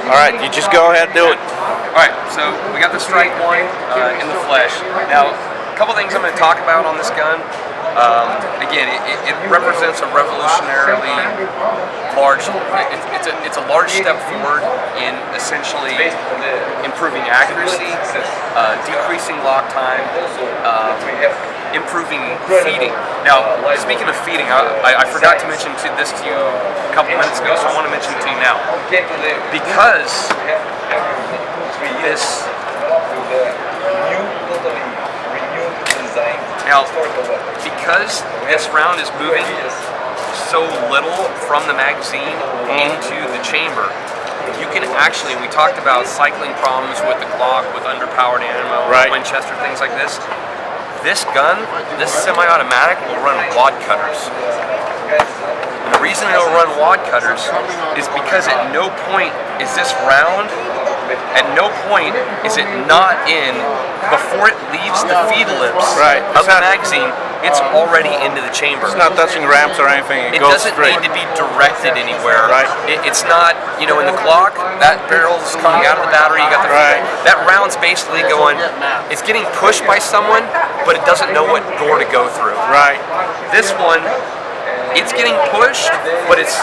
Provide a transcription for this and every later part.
All right, you just go ahead and do it. All right, so we got the Strike One in the flesh. Now, a couple things I'm going to talk about on this gun. Again, it represents a revolutionarily large. It's a large step forward in essentially improving accuracy, decreasing lock time, improving feeding. Now, speaking of feeding, I forgot to mention this to you a couple minutes ago, so I want to mention it to you now. Because this round is moving so little from the magazine into the chamber, you can actually, we talked about cycling problems with the Glock, with underpowered ammo, Winchester, things like this. This gun, this semi-automatic, will run wad cutters. And the reason it'll run wad cutters is because at no point is this round, at no point is it not in, before it leaves the feed lips of the magazine, it's already into the chamber. It's not touching ramps or anything. It doesn't need to be directed anywhere. It's not, you know, in the Glock, that barrel's coming out of the battery, you got the that round's basically going, it's getting pushed by someone, but it doesn't know what door to go through. This one, it's getting pushed, but it's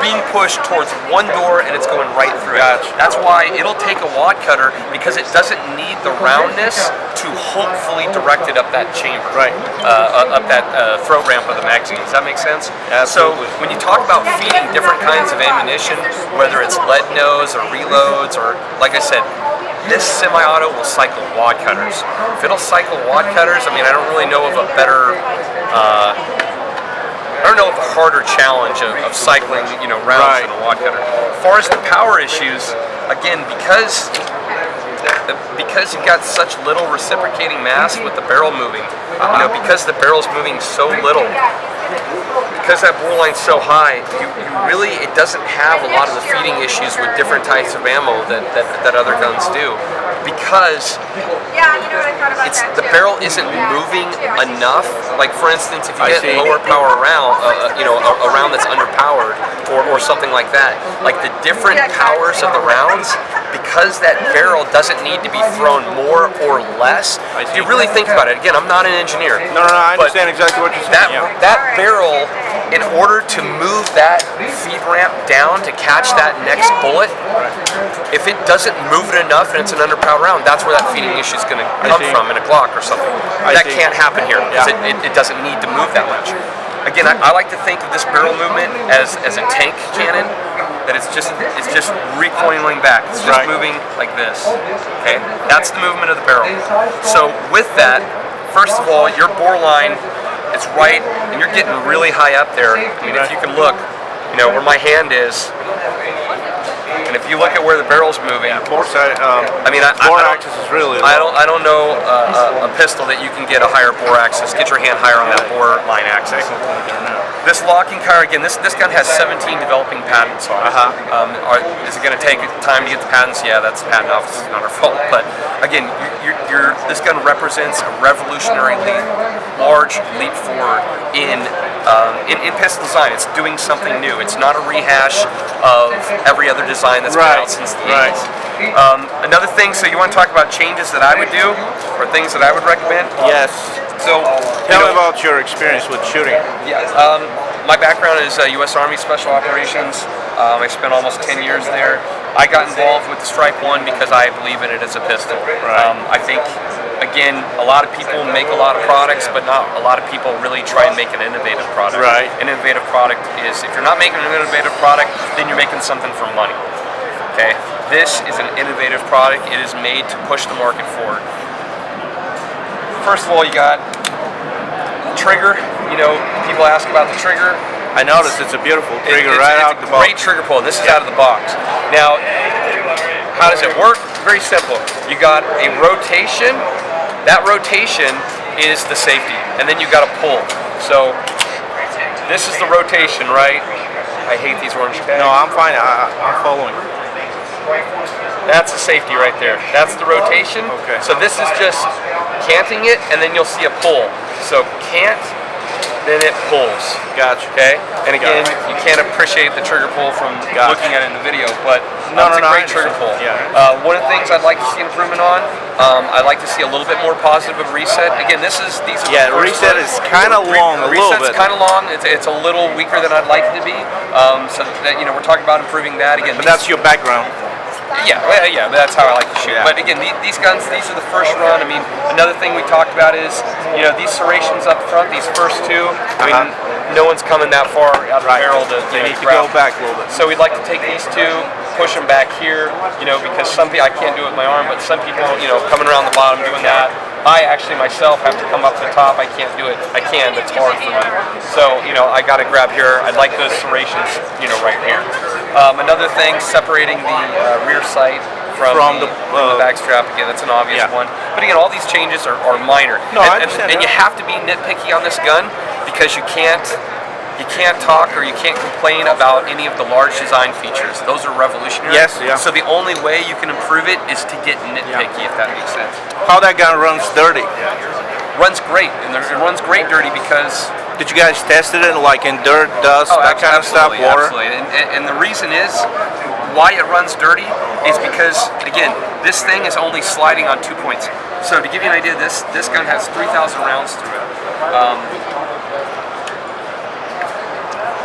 being pushed towards one door and it's going right through it. That's why it'll take a wad cutter, because it doesn't need the roundness to hopefully direct it up that chamber, up that throat ramp of the magazine. Does that make sense? Absolutely. So when you talk about feeding different kinds of ammunition, whether it's lead nose or reloads, or like I said, this semi-auto will cycle wad cutters. If it'll cycle wad cutters, I mean, I don't really know of a better I don't know of a harder challenge of cycling, you know, rounds in a wad cutter. As far as the power issues, again, because you've got such little reciprocating mass with the barrel moving, you know, because the barrel's moving so little, because that bore line's so high, you really, it doesn't have a lot of the feeding issues with different types of ammo that other guns do. Because the barrel isn't moving enough. Like, for instance, if you get lower power round, you know, a round that's underpowered or something like that, like the different powers of the rounds, because that barrel doesn't need to be thrown more or less. If you really think about it, again, I'm not an engineer. No, I understand exactly what you're saying. That barrel, in order to move that feed ramp down to catch that next bullet, if it doesn't move it enough and it's an underpowered round, that's where that feeding issue is going to come from in a Glock or something. That can't happen here because it doesn't need to move that much. Again, I like to think of this barrel movement as a tank cannon, that it's just recoiling back. It's just moving like this. Okay, that's the movement of the barrel. So with that, first of all, your bore line is right, and you're getting really high up there. I mean, if you can look, you know, where my hand is, and if you look at where the barrel's moving, I mean, bore axis is really low. I don't know a pistol that you can get a higher bore axis. Get your hand higher on that bore line axis. This locking car, again, this gun has 17 developing patents on it. Is it going to take time to get the patents? Yeah, that's the patent office, it's not our fault. But again, this gun represents a revolutionary large leap forward in pistol design. It's doing something new. It's not a rehash of every other design that's been out since the 80s. Another thing, so you want to talk about changes that I would do, or things that I would recommend? Yes. So, tell me about your experience with shooting. Yeah, my background is U.S. Army Special Operations. I spent almost 10 years there. I got involved with the Strike One because I believe in it as a pistol. I think, again, a lot of people make a lot of products, but not a lot of people really try and make an innovative product. An innovative product is, if you're not making an innovative product, then you're making something for money. Okay? This is an innovative product. It is made to push the market forward. First of all, you got trigger. You know, people ask about the trigger. I noticed it's a beautiful trigger out of the box. It's a great trigger pull. This is out of the box. Now, how does it work? Very simple. You got a rotation. That rotation is the safety, and then you got a pull. So this is the rotation, right? I hate these orange tags. No, I'm fine. I'm following. That's the safety right there. That's the rotation. Okay. So this is just canting it, and then you'll see a pull. So cant, then it pulls. Gotcha. Okay? And again, you can't appreciate the trigger pull from looking at it in the video, but No, It's a no, great I trigger pull. understand. Yeah. One of the things I'd like to see an improvement on, I'd like to see a little bit more positive of reset. Again, these are the Yeah, first reset ones. is kind of long, a little Reset's bit. kind of long. It's a little weaker than I'd like it to be. So that, we're talking about improving that again. But that's your background. Yeah, well, yeah, that's how I like to shoot. Yeah. But again, these guns, these are the first run. I mean, another thing we talked about is, these serrations up front, these first two. I mean, no one's coming that far out of the barrel to They need to grab. go back a little bit. So we'd like to take these two, push them back here, because some people, I can't do it with my arm, but some people, coming around the bottom doing that. I actually myself have to come up to the top. I can't do it. I can, but it's hard for me. So, I got to grab here. I'd like those serrations, right here. Another thing, separating the rear sight from the back strap. Again, that's an obvious one. But again, all these changes are minor. No, I understand and that. you have to be nitpicky on this gun because you can't talk or you can't complain about any of the large design features. Those are revolutionary. Yes, yeah. So the only way you can improve it is to get nitpicky, if that makes sense. How that gun runs dirty? Runs great, and it runs great dirty because Did you guys tested it like in dirt, dust, that kind of stuff, absolutely, water? Absolutely, and the reason is why it runs dirty is because, again, this thing is only sliding on 2 points. So to give you an idea, this gun has 3,000 rounds through it.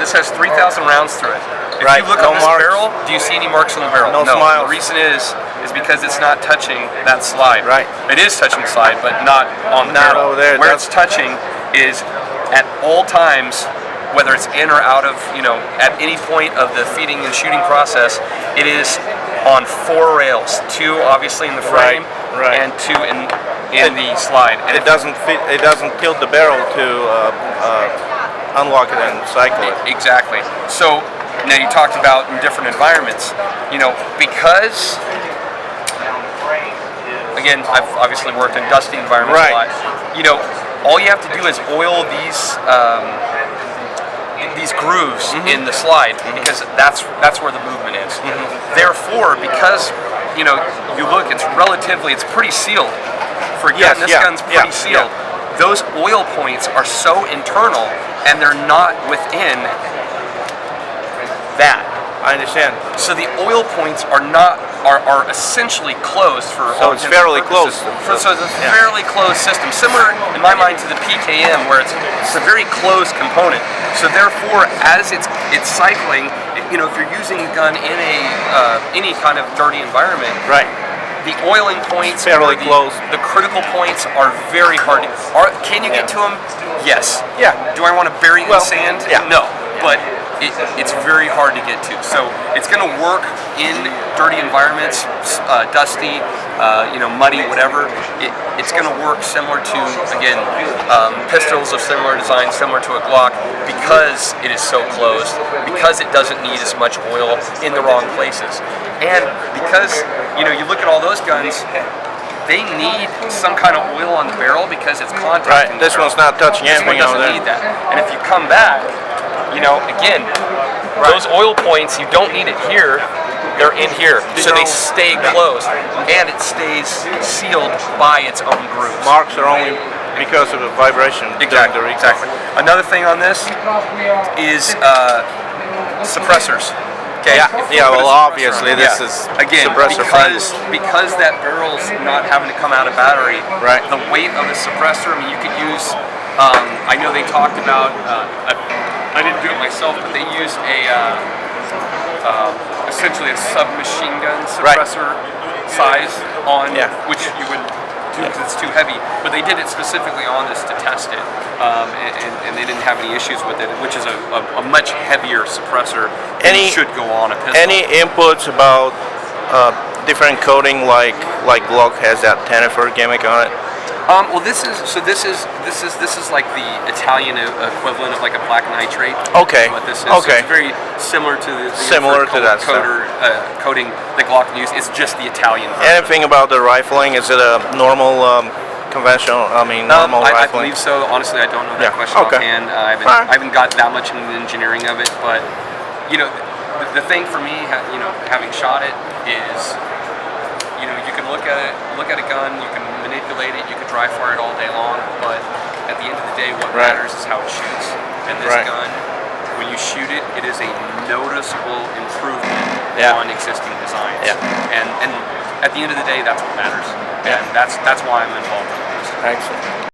This has 3,000 rounds through it. If Right, you look no on this marks. barrel, do you see any marks on the barrel? No smiles. The reason is because it's not touching that slide. Right. It is touching the slide, but not on the Not barrel. over there, Where that's- it's touching is at all times, whether it's in or out of, at any point of the feeding and shooting process, it is on 4 rails. 2 obviously in the frame, right. and 2 in the slide. And It doesn't fit. It doesn't tilt the barrel to unlock it and cycle it. Exactly. So now you talked about in different environments, because again, I've obviously worked in dusty environments Right. a lot. All you have to do is oil these grooves in the slide because that's where the movement is. Therefore, because you look, it's pretty sealed. For a gun, Yes, this yeah, gun's pretty yeah, sealed. Those oil points are so internal and they're not within that. I understand. So the oil points are essentially closed for So all it's intents and fairly purposes. close. So it's a fairly closed system, similar in my mind to the PKM, where it's a very closed component. So therefore, as it's cycling, if you're using a gun in any kind of dirty environment, Right. the oiling points, Fairly or close. the critical points are very hard to. Can you get to them? Yes. Yeah. Do I want to bury it Well, in sand? yeah. No. But it's very hard to get to. So it's going to work in dirty environments, dusty, muddy, whatever. It's going to work similar to, again, pistols of similar design, similar to a Glock, because it is so closed, because it doesn't need as much oil in the wrong places. And because, you look at all those guns, they need some kind of oil on the barrel because it's contacting Right. the This barrel. one's not touching This one anything over doesn't there. need that. And if you come back, again, those oil points, you don't need it here. They're in here, so they stay closed, and it stays sealed by its own grooves. Marks are only because of the vibration during the recoil. Exactly. Another thing on this is suppressors. Okay. Yeah, well, obviously this is again suppressor because that barrel's not having to come out of battery. Right. The weight of the suppressor. I mean, you could use. I know they talked about. I didn't do it myself, but they used essentially a submachine gun suppressor size on which you would do because it's too heavy. But they did it specifically on this to test it, and they didn't have any issues with it, which is a much heavier suppressor than should go on a pistol. Any inputs about different coating like Glock has that Tennifer gimmick on it? Well, this is like the Italian equivalent of like a black nitrate. Okay. What this is. Okay. So it's very similar to the Similar to that stuff. coating that Glock used. It's just the Italian version. Anything about the rifling? Is it a normal, conventional? Normal I rifling? believe so. Honestly, I don't know that Yeah, question okay. offhand. I haven't got that much into the engineering of it, but the thing for me, having shot it is, you can look at a gun, you can manipulate it, you can dry fire it all day long, but at the end of the day, what matters is how it shoots. And this gun, when you shoot it, it is a noticeable improvement Yeah. on existing designs. Yeah. And at the end of the day, that's what matters. And that's why I'm involved in this. Excellent.